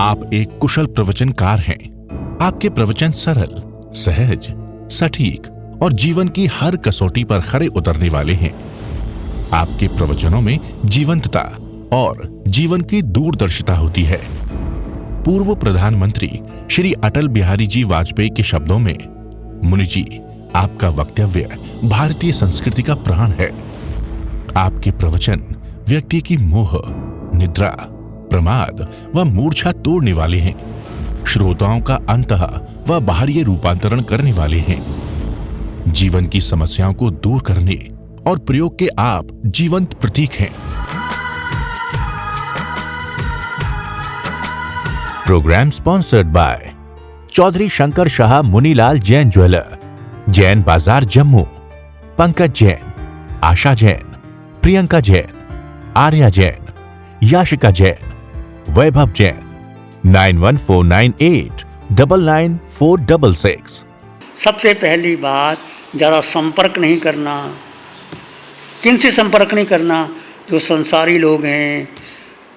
आप एक कुशल प्रवचनकार हैं। आपके प्रवचन सरल, सहज, सटीक और जीवन की हर कसौटी पर खरे उतरने वाले हैं। आपके प्रवचनों में जीवंतता और जीवन की दूरदर्शिता होती है। पूर्व प्रधानमंत्री श्री अटल बिहारी जी वाजपेयी के शब्दों में, मुनि जी, आपका वक्तव्य भारतीय संस्कृति का प्राण है। आपके प्रवचन व्यक्ति की मोह, निद्रा, प्रमाद व मूर्छा तोड़ने वाले हैं। श्रोताओं का अंतः व बाहरी रूपांतरण करने वाले हैं। जीवन की समस्याओं को दूर करने और प्रयोग के आप जीवंत प्रतीक हैं। Programme sponsored by Chaudhary Shankar Shah Munilal Jain jeweller, Jain Bazaar Jammu, Pankaj Jain, आशा जैन, प्रियंका जैन, आर्या जैन, याशिका जैन, वैभव जैन। 9149899466। सबसे पहली बात, ज़्यादा संपर्क नहीं करना। किन से संपर्क नहीं करना? जो संसारी लोग हैं,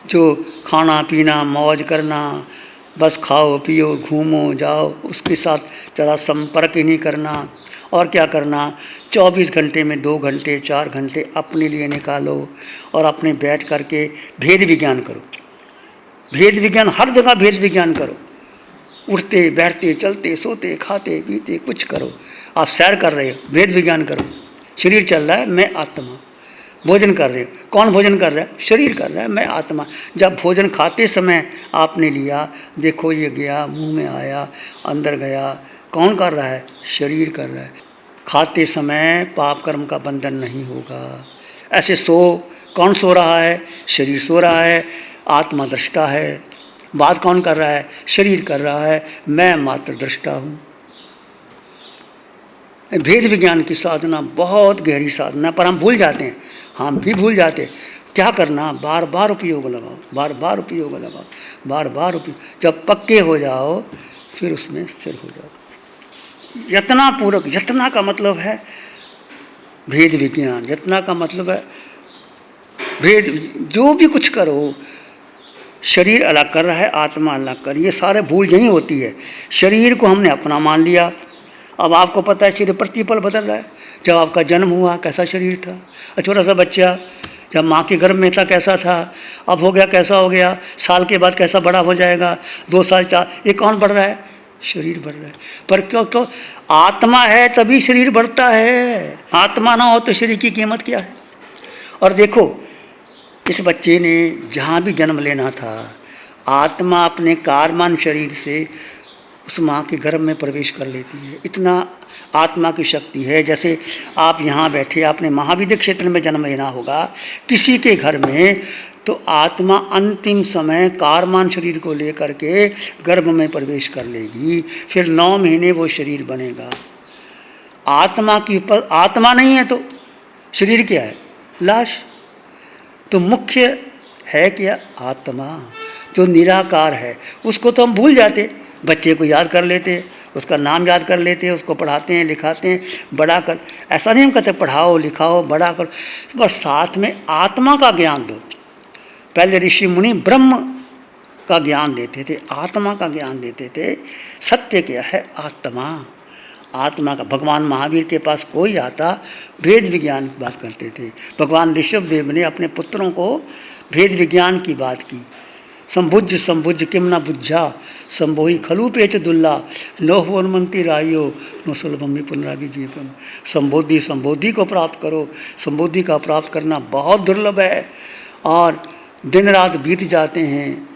जो खाना पीना मौज करना, बस खाओ पियो घूमो जाओ, उसके साथ ज़्यादा संपर्क ही नहीं करना। और क्या करना? 24 घंटे में 2 घंटे 4 घंटे अपने लिए निकालो और अपने बैठ करके भेद विज्ञान करो। भेद विज्ञान, हर जगह भेद विज्ञान करो। उठते बैठते चलते सोते खाते पीते कुछ करो। आप सैर कर रहे हो, भेद विज्ञान करो। शरीर चल रहा है, मैं आत्मा। भोजन कर रहे हो, कौन भोजन कर रहा है? शरीर कर रहा है, मैं आत्मा। जब भोजन खाते समय आपने लिया, देखो ये गया, मुंह में आया, अंदर गया, कौन कर रहा है? शरीर कर रहा है। खाते समय पाप कर्म का बंधन नहीं होगा। ऐसे कौन सो रहा है? शरीर सो रहा है, आत्मा दृष्टा है। बात कौन कर रहा है? शरीर कर रहा है, मैं मात्र दृष्टा हूँ। भेद विज्ञान की साधना बहुत गहरी साधना, पर हम भूल जाते हैं। हम भी भूल जाते। क्या करना? बार बार उपयोग लगाओ, बार बार उपयोग लगाओ, बार बार उपयोग। जब पक्के हो जाओ फिर उसमें स्थिर हो जाओ। यत्ना पूर्वक, यत्ना का मतलब है भेद विज्ञान, यत्ना का मतलब है भेद। जो भी कुछ करो, शरीर अलग कर रहा है, आत्मा अलग कर, ये सारे भूल यही होती है। शरीर को हमने अपना मान लिया। अब आपको पता है शरीर प्रतिपल बदल रहा है। जब आपका जन्म हुआ कैसा शरीर था? छोटा सा बच्चा जब माँ के गर्भ में था कैसा था, अब हो गया कैसा हो गया, साल के बाद कैसा बड़ा हो जाएगा, 2 साल 4, ये कौन बढ़ रहा है? शरीर बढ़ रहा है। पर क्यों? तो आत्मा है तभी शरीर बढ़ता है। आत्मा ना हो तो शरीर की कीमत क्या है? और देखो, इस बच्चे ने जहाँ भी जन्म लेना था, आत्मा अपने कार्यमान शरीर से उस माँ के गर्भ में प्रवेश कर लेती है। इतना आत्मा की शक्ति है। जैसे आप यहाँ बैठे, आपने महाविद्य क्षेत्र में जन्म लेना होगा किसी के घर में, तो आत्मा अंतिम समय कार्यमान शरीर को लेकर के गर्भ में प्रवेश कर लेगी। फिर 9 महीने वो शरीर बनेगा। आत्मा की ऊपर आत्मा नहीं है तो शरीर क्या है? लाश। तो मुख्य है क्या? आत्मा, जो निराकार है। उसको तो हम भूल जाते। बच्चे को याद कर लेते, उसका नाम याद कर लेते, उसको पढ़ाते हैं, लिखाते हैं, बड़ा कर। ऐसा नहीं हम कहते पढ़ाओ लिखाओ बड़ा कर, बस साथ में आत्मा का ज्ञान दो। पहले ऋषि मुनि ब्रह्म का ज्ञान देते थे, आत्मा का ज्ञान देते थे। सत्य क्या है? आत्मा। आत्मा का। भगवान महावीर के पास कोई आता, भेद विज्ञान की बात करते थे। भगवान ऋषभदेव ने अपने पुत्रों को भेद विज्ञान की बात की। संभुज किम न बुझा, संभोही खलु पेच दुल्ला, नोहवनमंती रायो नो सुलभमी पुनरावि जीवन। संबोधि को प्राप्त करो। संबोधि का प्राप्त करना बहुत दुर्लभ है और दिन रात बीत जाते हैं,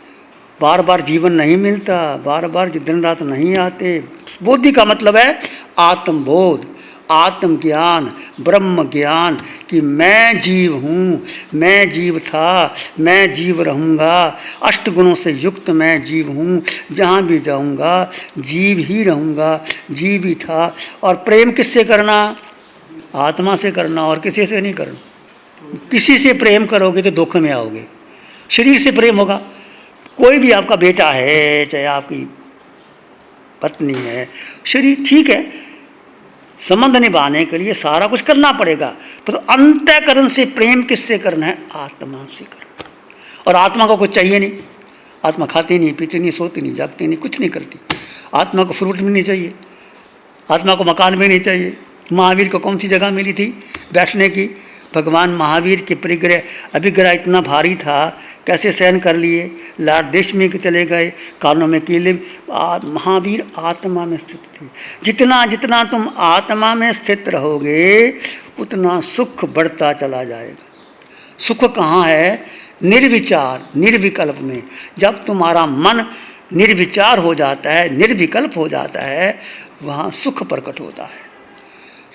बार बार जीवन नहीं मिलता, बार बार दिन रात नहीं आते। बोधि का मतलब है आत्मबोध, आत्मज्ञान, ब्रह्म ज्ञान कि मैं जीव हूँ, मैं जीव था, मैं जीव रहूँगा, 8 गुणों से युक्त मैं जीव हूँ, जहाँ भी जाऊँगा जीव ही रहूँगा, जीव ही था। और प्रेम किससे करना? आत्मा से करना, और किसी से नहीं करना। किसी से प्रेम करोगे तो दुख में आओगे। शरीर से प्रेम होगा। कोई भी आपका बेटा है, चाहे आपकी पत्नी है, शरीर ठीक है, संबंध निभाने के लिए सारा कुछ करना पड़ेगा, पर तो अंतःकरण से प्रेम किससे करना है? आत्मा से करना। और आत्मा को कुछ चाहिए नहीं, आत्मा खाती नहीं, पीती नहीं, सोती नहीं, जागती नहीं, कुछ नहीं करती। आत्मा को फ्रूट भी नहीं चाहिए, आत्मा को मकान भी नहीं चाहिए। महावीर को कौन सी जगह मिली थी बैठने की? भगवान महावीर के परिग्रह अभिग्रह इतना भारी था, कैसे सहन कर लिए? लाट देश में चले गए, कानों में कीले। महावीर आत्मा में स्थित थे। जितना जितना तुम आत्मा में स्थित रहोगे उतना सुख बढ़ता चला जाएगा। सुख कहाँ है? निर्विचार निर्विकल्प में। जब तुम्हारा मन निर्विचार हो जाता है, निर्विकल्प हो जाता है, वहाँ सुख प्रकट होता है।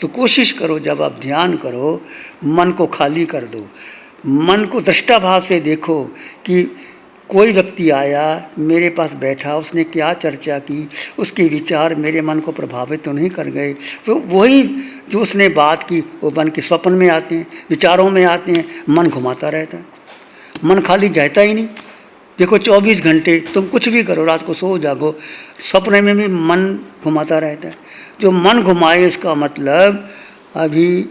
तो कोशिश करो, जब आप ध्यान करो, मन को खाली कर दो, मन को दृष्टा भाव से देखो कि कोई व्यक्ति आया, मेरे पास बैठा, उसने क्या चर्चा की, उसके विचार मेरे मन को प्रभावित तो नहीं कर गए? तो वही जो उसने बात की वो मन के स्वप्न में आते हैं, विचारों में आते हैं, मन घुमाता रहता है, मन खाली जाता ही नहीं। देखो 24 घंटे तुम कुछ भी करो, रात को सो जागो, सपने में भी मन घुमाता रहता है। जो मन घुमाए इसका मतलब अभी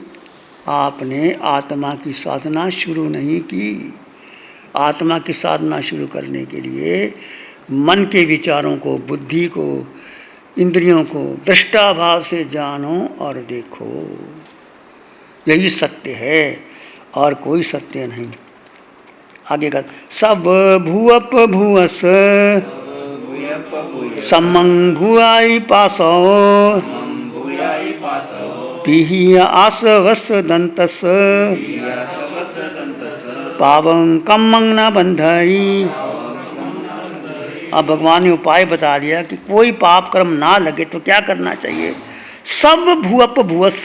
आपने आत्मा की साधना शुरू नहीं की। आत्मा की साधना शुरू करने के लिए मन के विचारों को, बुद्धि को, इंद्रियों को दृष्टा भाव से जानो और देखो। यही सत्य है और कोई सत्य नहीं। आगे का सब भूअप भूअस समं भूआई पासो पीहि आसवस दंतस पावं कमं न बंधई। अब भगवान ने उपाय बता दिया कि कोई पाप कर्म ना लगे तो क्या करना चाहिए। सब भूअप भूअस,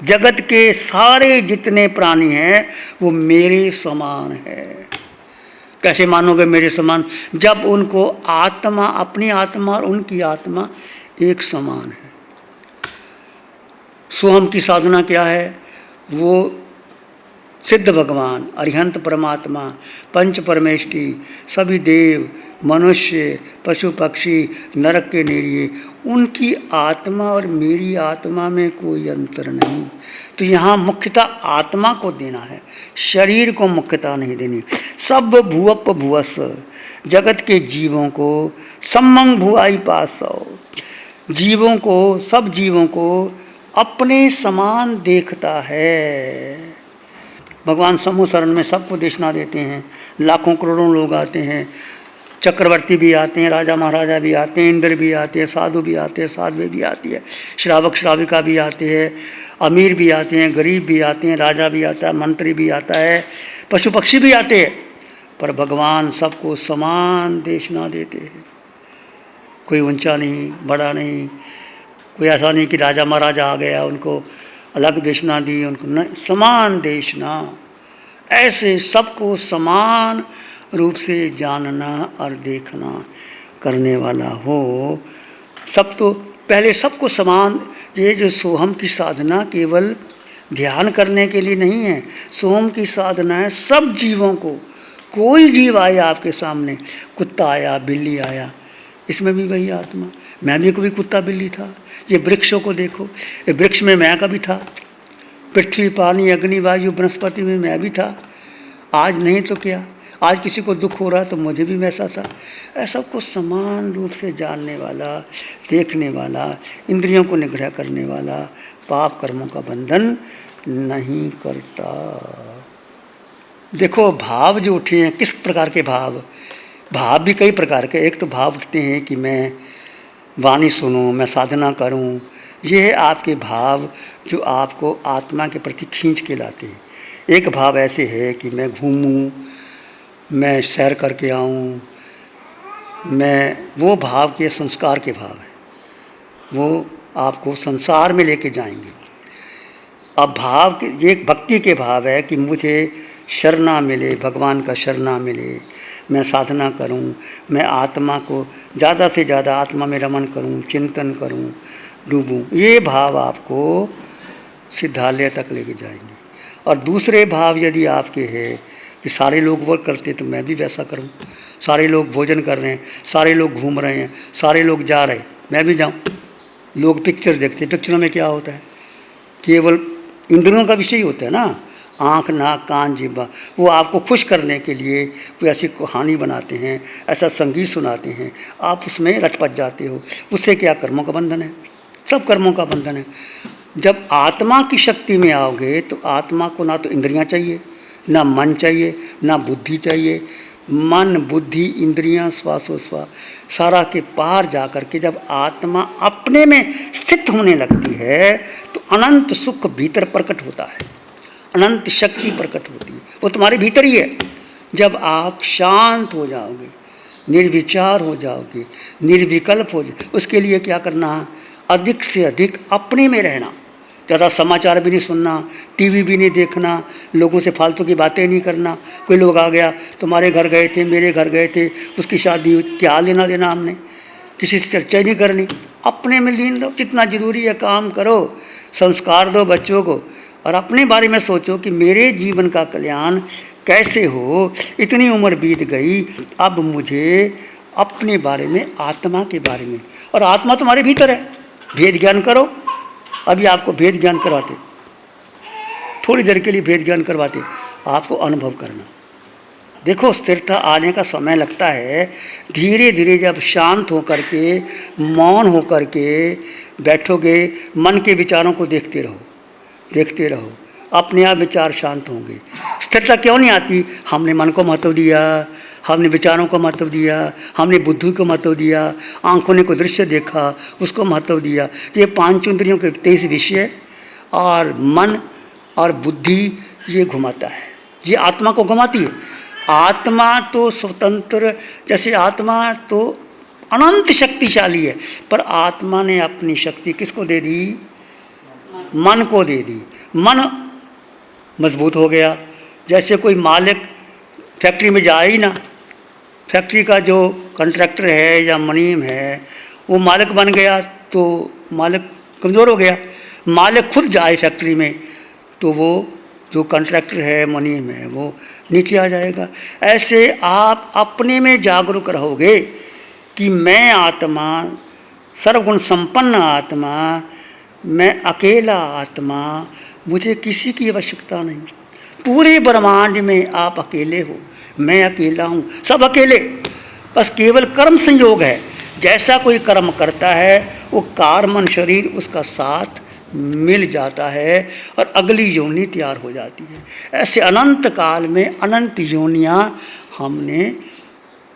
जगत के सारे जितने प्राणी हैं वो मेरे समान है। कैसे मानोगे मेरे समान? जब उनको आत्मा, अपनी आत्मा और उनकी आत्मा एक समान है। सोहम की साधना क्या है? वो सिद्ध भगवान, अरिहंत परमात्मा, पंच परमेष्टि, सभी देव, मनुष्य, पशु पक्षी, नरक के निरीय, उनकी आत्मा और मेरी आत्मा में कोई अंतर नहीं। तो यहाँ मुख्यता आत्मा को देना है, शरीर को मुख्यता नहीं देनी। सब भूअप भूअस, जगत के जीवों को समं भूआई पासो, जीवों को, सब जीवों को अपने समान देखता है। भगवान समूह शरण में सबको देशना देते हैं, लाखों करोड़ों लोग आते हैं, चक्रवर्ती भी आते हैं, राजा महाराजा भी आते हैं, इंद्र भी आते हैं, साधु भी आते हैं, साध्वी भी आती है, श्रावक श्राविका भी आते हैं, अमीर भी आते हैं, गरीब भी आते हैं, राजा भी आता है, मंत्री भी आता है, पशु पक्षी भी आते हैं। पर भगवान सबको समान देशना देते हैं। कोई ऊंचा नहीं, बड़ा नहीं, कोई ऐसा नहीं कि राजा महाराजा आ गया उनको अलग देशना दी, उनको न, समान देशना। ऐसे सबको समान रूप से जानना और देखना करने वाला हो। सब तो पहले सबको समान। ये जो सोहम की साधना केवल ध्यान करने के लिए नहीं है, सोहम की साधना है सब जीवों को। कोई जीव आया आपके सामने, कुत्ता आया, बिल्ली आया, इसमें भी वही आत्मा। मैं भी कभी कुत्ता बिल्ली था। ये वृक्षों को देखो, ये वृक्ष में मैं कभी था, पृथ्वी पानी अग्नि वायु वनस्पति में मैं भी था। आज नहीं तो क्या, आज किसी को दुख हो रहा तो मुझे भी वैसा था। ऐसा को समान रूप से जानने वाला, देखने वाला, इंद्रियों को निग्रह करने वाला, पाप कर्मों का बंधन नहीं करता। देखो भाव जो उठे हैं, किस प्रकार के भाव? भाव भी कई प्रकार के। एक तो भाव उठते हैं कि मैं वाणी सुनूं, मैं साधना करूं। ये है आपके भाव जो आपको आत्मा के प्रति खींच के लाते हैं। एक भाव ऐसे है कि मैं घूमूं, मैं सैर करके आऊं, मैं, वो भाव के संस्कार के भाव है, वो आपको संसार में लेके जाएंगे। अब भाव के, ये भक्ति के भाव है कि मुझे शरणा मिले, भगवान का शरणा मिले, मैं साधना करूं, मैं आत्मा को ज़्यादा से ज़्यादा आत्मा में रमन करूं, चिंतन करूं, डूबूं। ये भाव आपको सिद्धालय तक लेके जाएंगे। और दूसरे भाव यदि आपके हैं कि सारे लोग वो करते तो मैं भी वैसा करूं, सारे लोग भोजन कर रहे हैं, सारे लोग घूम रहे हैं, सारे लोग जा रहे हैं, मैं भी जाऊं। लोग पिक्चर देखते हैं, पिक्चरों में क्या होता है? केवल इंद्रियों का विषय होता है ना, आँख, नाक, कान, जिह्वा, वो आपको खुश करने के लिए कोई ऐसी कहानी बनाते हैं, ऐसा संगीत सुनाते हैं, आप उसमें रच जाते हो। उससे क्या कर्मों का बंधन है, सब कर्मों का बंधन है। जब आत्मा की शक्ति में आओगे तो आत्मा को ना तो इंद्रियां चाहिए, ना मन चाहिए, ना बुद्धि चाहिए। मन, बुद्धि, इंद्रियां, श्वासोश्वास सारा के पार जा कर के जब आत्मा अपने में स्थित होने लगती है तो अनंत सुख भीतर प्रकट होता है, अनंत शक्ति प्रकट होती है, वो तुम्हारे भीतर ही है। जब आप शांत हो जाओगे, निर्विचार हो जाओगे, निर्विकल्प हो जाओगे, उसके लिए क्या करना है? अधिक से अधिक अपने में रहना, ज़्यादा समाचार भी नहीं सुनना, टीवी भी नहीं देखना, लोगों से फालतू की बातें नहीं करना। कोई लोग आ गया, तुम्हारे घर गए थे, मेरे घर गए थे, उसकी शादी हुई, क्या लेना देना हमने, किसी से चर्चा ही नहीं करनी, अपने में लीन रहो। जितना ज़रूरी है काम करो, संस्कार दो बच्चों को और अपने बारे में सोचो कि मेरे जीवन का कल्याण कैसे हो। इतनी उम्र बीत गई, अब मुझे अपने बारे में, आत्मा के बारे में, और आत्मा तुम्हारे भीतर है, भेद ज्ञान करो। अभी आपको भेद ज्ञान करवाते, थोड़ी देर के लिए भेद ज्ञान करवाते, आपको अनुभव करना। देखो स्थिरता आने का समय लगता है, धीरे धीरे जब शांत होकर के, मौन होकर के बैठोगे, मन के विचारों को देखते रहो, देखते रहो, अपने आप विचार शांत होंगे। स्थिरता क्यों नहीं आती? हमने मन को महत्व दिया, हमने विचारों को महत्व दिया, हमने बुद्धि को महत्व दिया, आंखों ने कोई दृश्य देखा उसको महत्व दिया। ये पांच इंद्रियों के 23 विषय और मन और बुद्धि ये घुमाता है, ये आत्मा को घुमाती है। आत्मा तो स्वतंत्र, जैसे आत्मा तो अनंत शक्तिशाली है, पर आत्मा ने अपनी शक्ति किसको दे दी? मन को दे दी। मन मजबूत हो गया। जैसे कोई मालिक फैक्ट्री में जाए ही ना, फैक्ट्री का जो कॉन्ट्रैक्टर है या मुनीम है वो मालिक बन गया तो मालिक कमज़ोर हो गया। मालिक खुद जाए फैक्ट्री में तो वो जो कॉन्ट्रैक्टर है, मुनीम है, वो नीचे आ जाएगा। ऐसे आप अपने में जागरूक रहोगे कि मैं आत्मा, सर्वगुण संपन्न आत्मा, मैं अकेला आत्मा, मुझे किसी की आवश्यकता नहीं। पूरे ब्रह्मांड में आप अकेले हो, मैं अकेला हूँ, सब अकेले, बस केवल कर्म संयोग है। जैसा कोई कर्म करता है वो कार्मन शरीर उसका साथ मिल जाता है और अगली योनि तैयार हो जाती है। ऐसे अनंत काल में अनंत योनियाँ हमने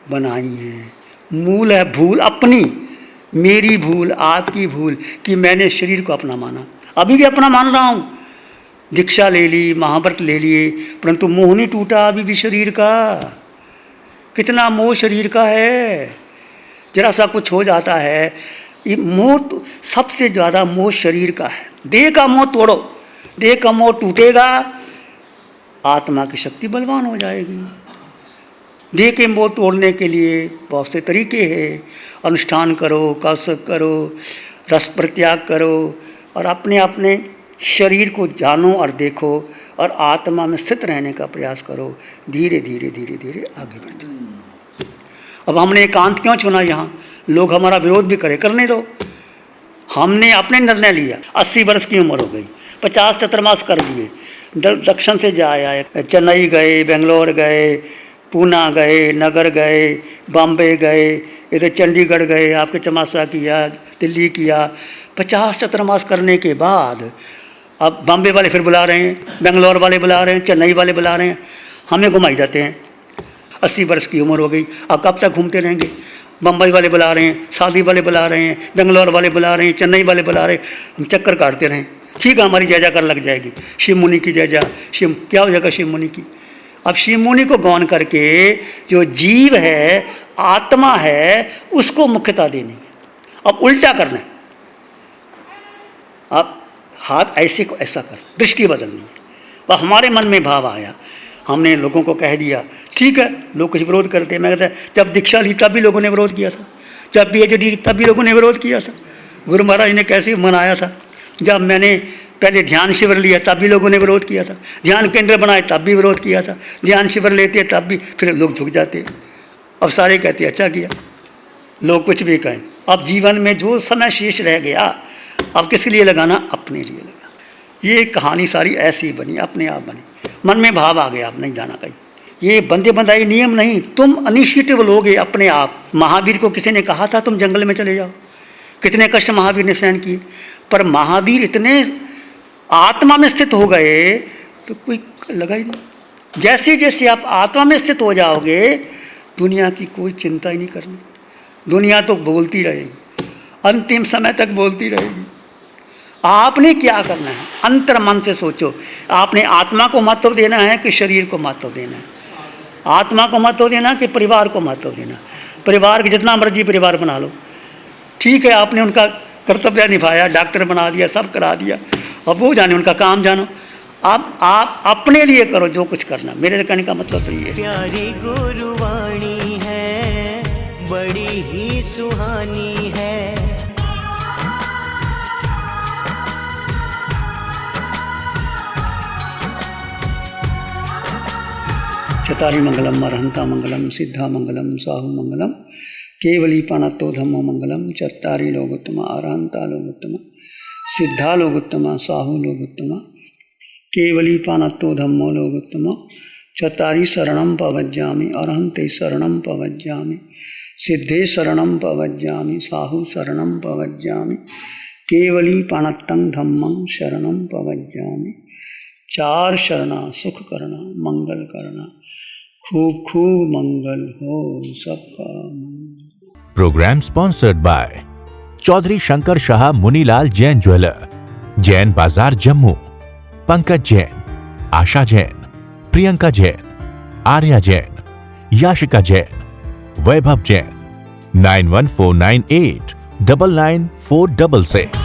बनाई हैं। मूल है भूल अपनी, मेरी भूल, आपकी भूल कि मैंने शरीर को अपना माना। अभी भी अपना मान रहा हूँ, दीक्षा ले ली, महाव्रत ले लिए, परंतु मोह नहीं टूटा अभी भी शरीर का। कितना मोह शरीर का है, जरा सा कुछ हो जाता है, ये मोह तो सबसे ज़्यादा मोह शरीर का है। देह का मोह तोड़ो, देह का मोह टूटेगा, आत्मा की शक्ति बलवान हो जाएगी। देह के मोह तोड़ने के लिए बहुत से तरीके हैं, अनुष्ठान करो, कसरत करो, रस परित्याग करो और अपने अपने शरीर को जानो और देखो और आत्मा में स्थित रहने का प्रयास करो। धीरे धीरे धीरे धीरे आगे बढ़ो। अब हमने एकांत क्यों चुना? यहाँ लोग हमारा विरोध भी करे, करने दो। हमने अपने निर्णय लिया। 80 वर्ष की उम्र हो गई, 50 चतुर्मास कर लिए, दक्षिण से जा आए, चेन्नई गए, बेंगलोर गए, पूना गए, नगर गए, बॉम्बे गए, इधर चंडीगढ़ गए, आपके चमासा किया, दिल्ली किया। 50 चतुर्मास करने के बाद अब बॉम्बे वाले फिर बुला रहे हैं, बेंगलोर वाले बुला रहे हैं, चेन्नई वाले बुला रहे हैं, हमें घुमाई जाते हैं। 80 वर्ष की उम्र हो गई, अब कब तक घूमते रहेंगे? बम्बई वाले बुला रहे हैं, शादी वाले बुला रहे हैं, बेंगलोर वाले बुला रहे हैं, चेन्नई वाले बुला रहे हैं, हम चक्कर काटते रहें। ठीक है, हमारी जय कर लग जाएगी, शिव मुनि की जय, शिव क्या हो जाएगा शिव मुनि की। अब शिव मुनि को गौन करके जो जीव है, आत्मा है, उसको मुख्यता देनी है। अब उल्टा करना है, अब हाथ ऐसे को ऐसा कर, दृष्टि बदलनी। वह हमारे मन में भाव आया, हमने लोगों को कह दिया, ठीक है। लोग कुछ विरोध करते हैं, मैं कहता जब दीक्षा ली तब भी लोगों ने विरोध किया था, जब PhD तब भी लोगों ने विरोध किया था। गुरु महाराज ने कैसे मनाया था, जब मैंने पहले ध्यान शिविर लिया तब भी लोगों ने विरोध किया था, ध्यान केंद्र बनाए तब भी विरोध किया था, ध्यान शिविर लेते तब भी, फिर लोग झुक जाते। अब सारे कहते अच्छा किया, लोग कुछ भी कहें। अब जीवन में जो समय शेष रह गया, अब किसके लिए लगाना? अपने लिए लगा। ये कहानी सारी ऐसी बनी, अपने आप बनी। मन में भाव आ गया, आप नहीं जाना कहीं। ये बंदे बंदाई नियम नहीं, तुम इनिशिएटिव लोगे अपने आप। महावीर को किसी ने कहा था तुम जंगल में चले जाओ, कितने कष्ट महावीर ने सहन किए, पर महावीर इतने आत्मा में स्थित हो गए तो कोई लगा ही नहीं। जैसे जैसे आप आत्मा में स्थित हो जाओगे, दुनिया की कोई चिंता ही नहीं करनी। दुनिया तो बोलती रहेगी, अंतिम समय तक बोलती रहेगी। आपने क्या करना है, अंतर मन से सोचो। आपने आत्मा को महत्व देना है कि शरीर को महत्व देना है? आत्मा को महत्व देना कि परिवार को महत्व देना? परिवार के जितना मर्जी परिवार बना लो, ठीक है, आपने उनका कर्तव्य निभाया, डॉक्टर बना दिया, सब करा दिया, अब वो जाने, उनका काम जानो। आप अपने लिए करो जो कुछ करना। मेरे कहने का मतलब तो ये है। प्यारी गुरुवाणी है, बड़ी ही सुहानी है। चतारी मंगलम अरहंता मंगलम सिद्धा मंगलम साहु मंगलम केवली पानतो धम्मो मंगलम। चतारी लोगोत्तम अरहंता लोगोत्तम सिद्धा लोगोत्तम साहु लोगोत्तम केवली पानतो धम्मो लोगोत्तम। चतारी शरणं पवज्जामि अरहंते शरणं पवज्जामि सिद्धे शरणं पवज्जामि साहु शरणं पवज्जामि केवली पानत्तं धम्मं शरणं पवज्जामि। चार शरणा, सुख करना, मंगल करना, खूब खूब मंगल हो सबका मंगल। Programme sponsored by Chaudhary Shankar Shah Munilal Jain jeweller, Jain Bazaar Jammu, Pankaj Jain, Asha Jain, Priyanka Jain, Arya Jain, Yashika Jain, Vaibhav Jain. 9149899466